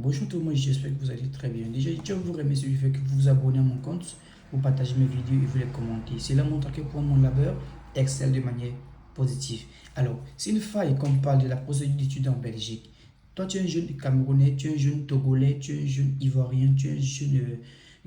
Bonjour tout le monde, j'espère que vous allez très bien. Déjà, je tiens à vous remercier du fait que vous vous abonnez à mon compte, vous partagez mes vidéos et vous les commentez. Cela montre à quel point mon labeur excelle de manière positive. Alors, c'est une faille qu'on parle de la procédure d'études en Belgique. Toi, tu es un jeune Camerounais, tu es un jeune Togolais, tu es un jeune Ivoirien, tu es un jeune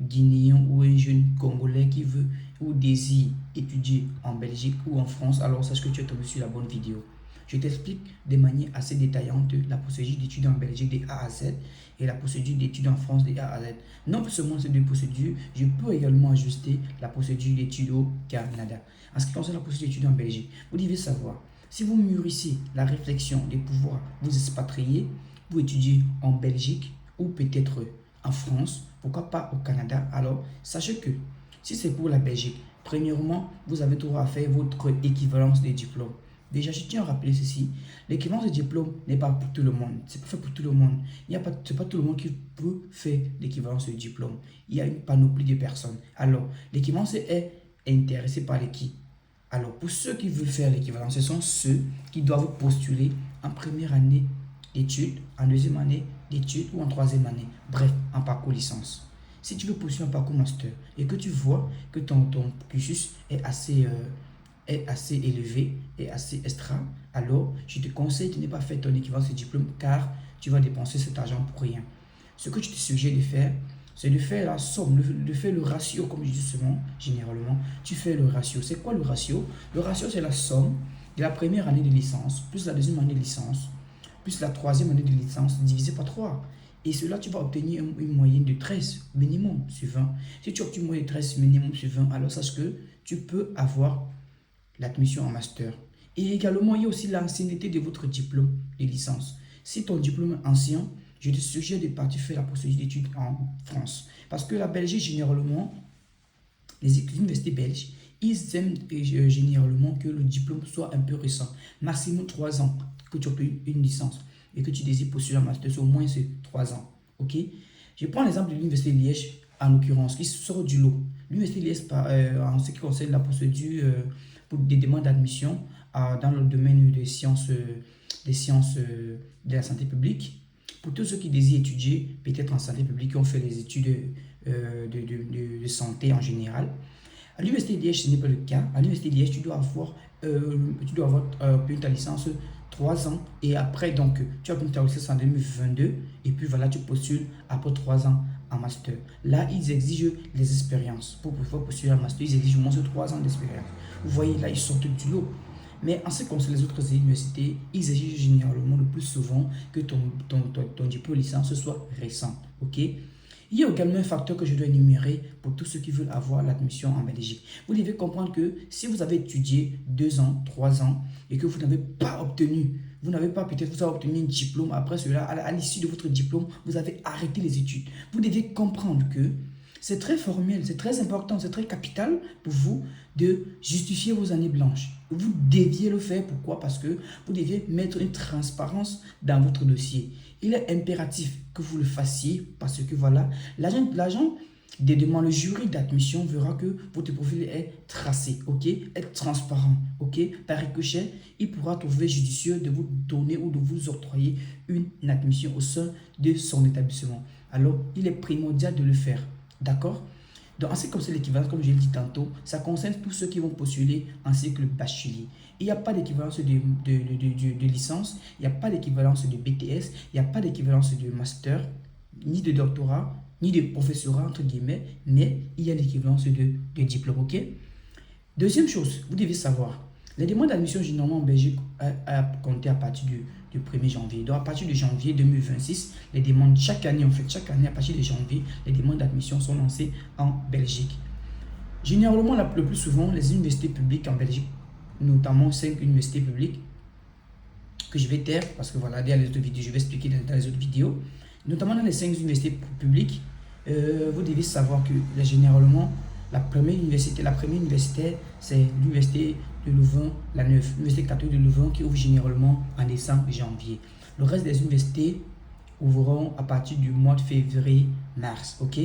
Guinéen ou un jeune Congolais qui veut ou désire étudier en Belgique ou en France. Alors, sache que tu es tombé sur la bonne vidéo. Je t'explique de manière assez détaillante la procédure d'études en Belgique des A à Z et la procédure d'études en France des A à Z. Non seulement ces deux procédures, je peux également ajuster la procédure d'études au Canada. En ce qui concerne la procédure d'études en Belgique, vous devez savoir, si vous mûrissez la réflexion de pouvoir vous expatrier, vous étudier en Belgique ou peut-être en France, pourquoi pas au Canada, alors sachez que si c'est pour la Belgique, premièrement, vous avez droit à faire votre équivalence des diplômes. Déjà, je tiens à rappeler ceci. L'équivalence de diplôme n'est pas pour tout le monde. C'est pas fait pour tout le monde. Ce n'est pas tout le monde qui peut faire l'équivalence de diplôme. Il y a une panoplie de personnes. Alors, l'équivalence est intéressée par l'équipe. Alors, pour ceux qui veulent faire l'équivalence, ce sont ceux qui doivent postuler en première année d'études, en deuxième année d'études ou en troisième année. Bref, en parcours licence. Si tu veux postuler un parcours master et que tu vois que ton cursus est assez élevé et assez extra, alors je te conseille de ne pas faire ton équivalence de diplôme car tu vas dépenser cet argent pour rien. Ce que je te suggère de faire, c'est de faire la somme, de faire le ratio, comme je dis souvent, généralement. Tu fais le ratio. C'est quoi le ratio? Le ratio, c'est la somme de la première année de licence, plus la deuxième année de licence, plus la troisième année de licence, divisé par 3. Et cela, tu vas obtenir une moyenne de 13 minimum sur 20. Si tu obtiens une moyenne de 13 minimum sur 20, alors sache que tu peux avoir l'admission en master. Et également, il y a aussi l'ancienneté de votre diplôme de licence. Si ton diplôme est ancien, je te suggère de partir faire la procédure d'études en France. Parce que la Belgique, généralement, les universités belges, ils aiment généralement que le diplôme soit un peu récent. Maximum 3 ans que tu obtiens une licence et que tu désires postuler un master, c'est au moins 3 ans. Ok? Je prends l'exemple de l'université de Liège, en l'occurrence, qui sort du lot. L'université de Liège, en ce qui concerne la procédure pour des demandes d'admission dans le domaine des sciences de la santé publique. Pour tous ceux qui désirent étudier, peut-être en santé publique, qui ont fait des études de santé en général. À l'université de Liège, ce n'est pas le cas. À l'université de Liège, tu dois avoir ta licence 3 ans et après, donc, tu as obtenu ta licence en 2022 et puis voilà, tu postules après 3 ans en master. Là, ils exigent les expériences. Pour pouvoir postuler en master, ils exigent au moins 3 ans d'expérience. Vous voyez, là, ils sortent du lot. Mais en ce qui concerne les autres universités, ils exigent généralement le plus souvent que ton diplôme de licence soit récent. Ok? Il y a également un facteur que je dois énumérer pour tous ceux qui veulent avoir l'admission en Belgique. Vous devez comprendre que si vous avez étudié 2 ans, 3 ans et que vous n'avez pas obtenu, vous avez obtenu un diplôme, après cela, à l'issue de votre diplôme, vous avez arrêté les études. Vous devez comprendre que c'est très formel, c'est très important, c'est très capital pour vous de justifier vos années blanches. Vous deviez le faire. Pourquoi? Parce que vous deviez mettre une transparence dans votre dossier. Il est impératif que vous le fassiez parce que voilà, l'agent des demandes, le jury d'admission verra que votre profil est tracé, ok, est transparent, ok. Par ricochet, il pourra trouver judicieux de vous donner ou de vous octroyer une admission au sein de son établissement. Alors, il est primordial de le faire. D'accord? Donc, en ce qui concerne l'équivalence, comme je l'ai dit tantôt, ça concerne tous ceux qui vont postuler en cycle bachelier. Il n'y a pas d'équivalence de licence, il n'y a pas d'équivalence de BTS, il n'y a pas d'équivalence de master, ni de doctorat, ni de professorat, entre guillemets, mais il y a l'équivalence de diplôme, ok? Deuxième chose, vous devez savoir, les demandes d'admission généralement en Belgique à compter à partir du 1er janvier. Donc à partir de janvier 2026, les demandes chaque année à partir de janvier, les demandes d'admission sont lancées en Belgique. Généralement, le plus souvent, les universités publiques en Belgique, notamment 5 universités publiques, que je vais taire parce que voilà, dans les autres vidéos, je vais expliquer dans les autres vidéos, notamment dans les 5 universités publiques, vous devez savoir que généralement, la première université, c'est l'université de Louvain, la 9, l'université catholique de Louvain qui ouvre généralement en décembre et janvier. Le reste des universités ouvriront à partir du mois de février-mars, ok?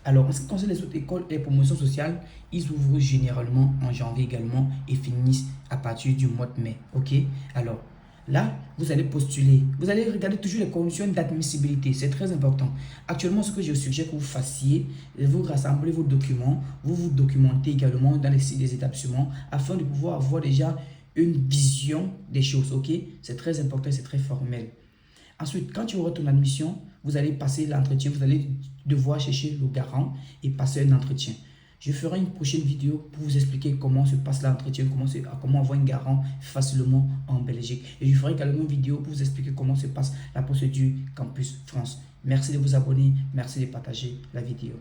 Alors, en ce qui concerne les autres écoles et promotions sociales, ils ouvrent généralement en janvier également et finissent à partir du mois de mai, ok? Alors, Là, vous allez postuler. Vous allez regarder toujours les conditions d'admissibilité. C'est très important. Actuellement, ce que je suggère que vous fassiez, vous rassemblez vos documents, vous vous documentez également dans les sites des établissements afin de pouvoir avoir déjà une vision des choses. Ok? C'est très important, c'est très formel. Ensuite, quand tu auras ton admission, vous allez passer l'entretien. Vous allez devoir chercher le garant et passer un entretien. Je ferai une prochaine vidéo pour vous expliquer comment se passe l'entretien, comment avoir un garant facilement en Belgique. Et je ferai également une vidéo pour vous expliquer comment se passe la procédure Campus France. Merci de vous abonner, merci de partager la vidéo.